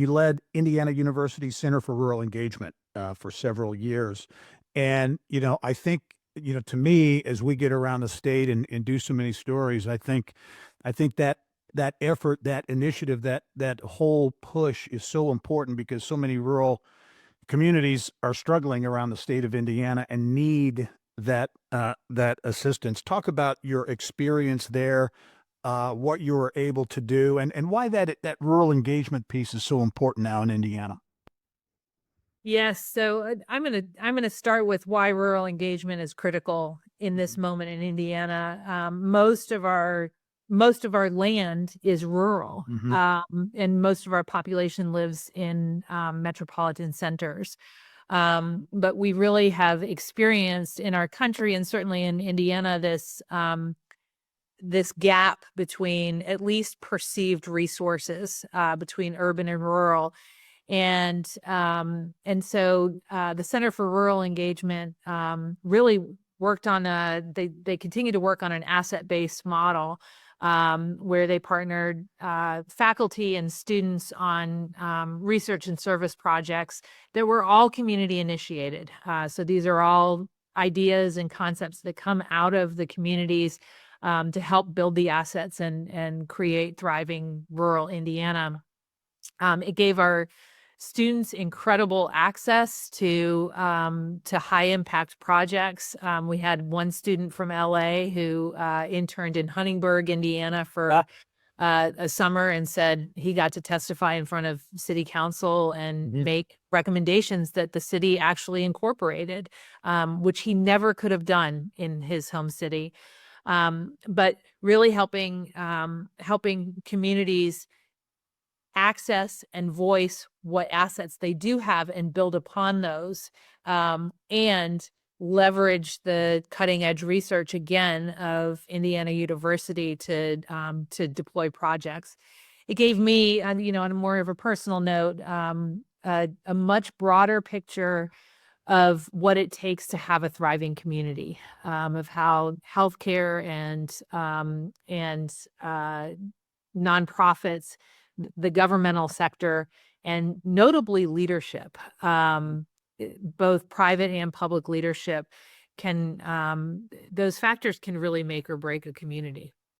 You led Indiana University Center for Rural Engagement for several years. And, I think, to me, as we get around the state and do so many stories, I think that effort, that initiative, that whole push is so important because so many rural communities are struggling around the state of Indiana and need that assistance. Talk about your experience there, what you were able to do, and why that rural engagement piece is so important now in Indiana. Yes, so I'm gonna start with why rural engagement is critical in this Mhm. moment in Indiana. Most of our land is rural, Mhm. and most of our population lives in metropolitan centers. But we really have experienced in our country and certainly in Indiana this gap between at least perceived resources between urban and rural. And so the Center for Rural Engagement really worked on they continue to work on an asset-based model where they partnered faculty and students on research and service projects that were all community initiated. So these are all ideas and concepts that come out of the communities to help build the assets and create thriving rural Indiana. It gave our students incredible access to high impact projects. We had one student from LA who interned in Huntingburg, Indiana for a summer and said he got to testify in front of city council and Mhm. make recommendations that the city actually incorporated, which he never could have done in his home city. But really helping communities access and voice what assets they do have and build upon those, and leverage the cutting edge research again of Indiana University to deploy projects. It gave me, on a more of a personal note, a much broader picture of what it takes to have a thriving community, of how healthcare and nonprofits, the governmental sector, and notably leadership, both private and public leadership, those factors can really make or break a community.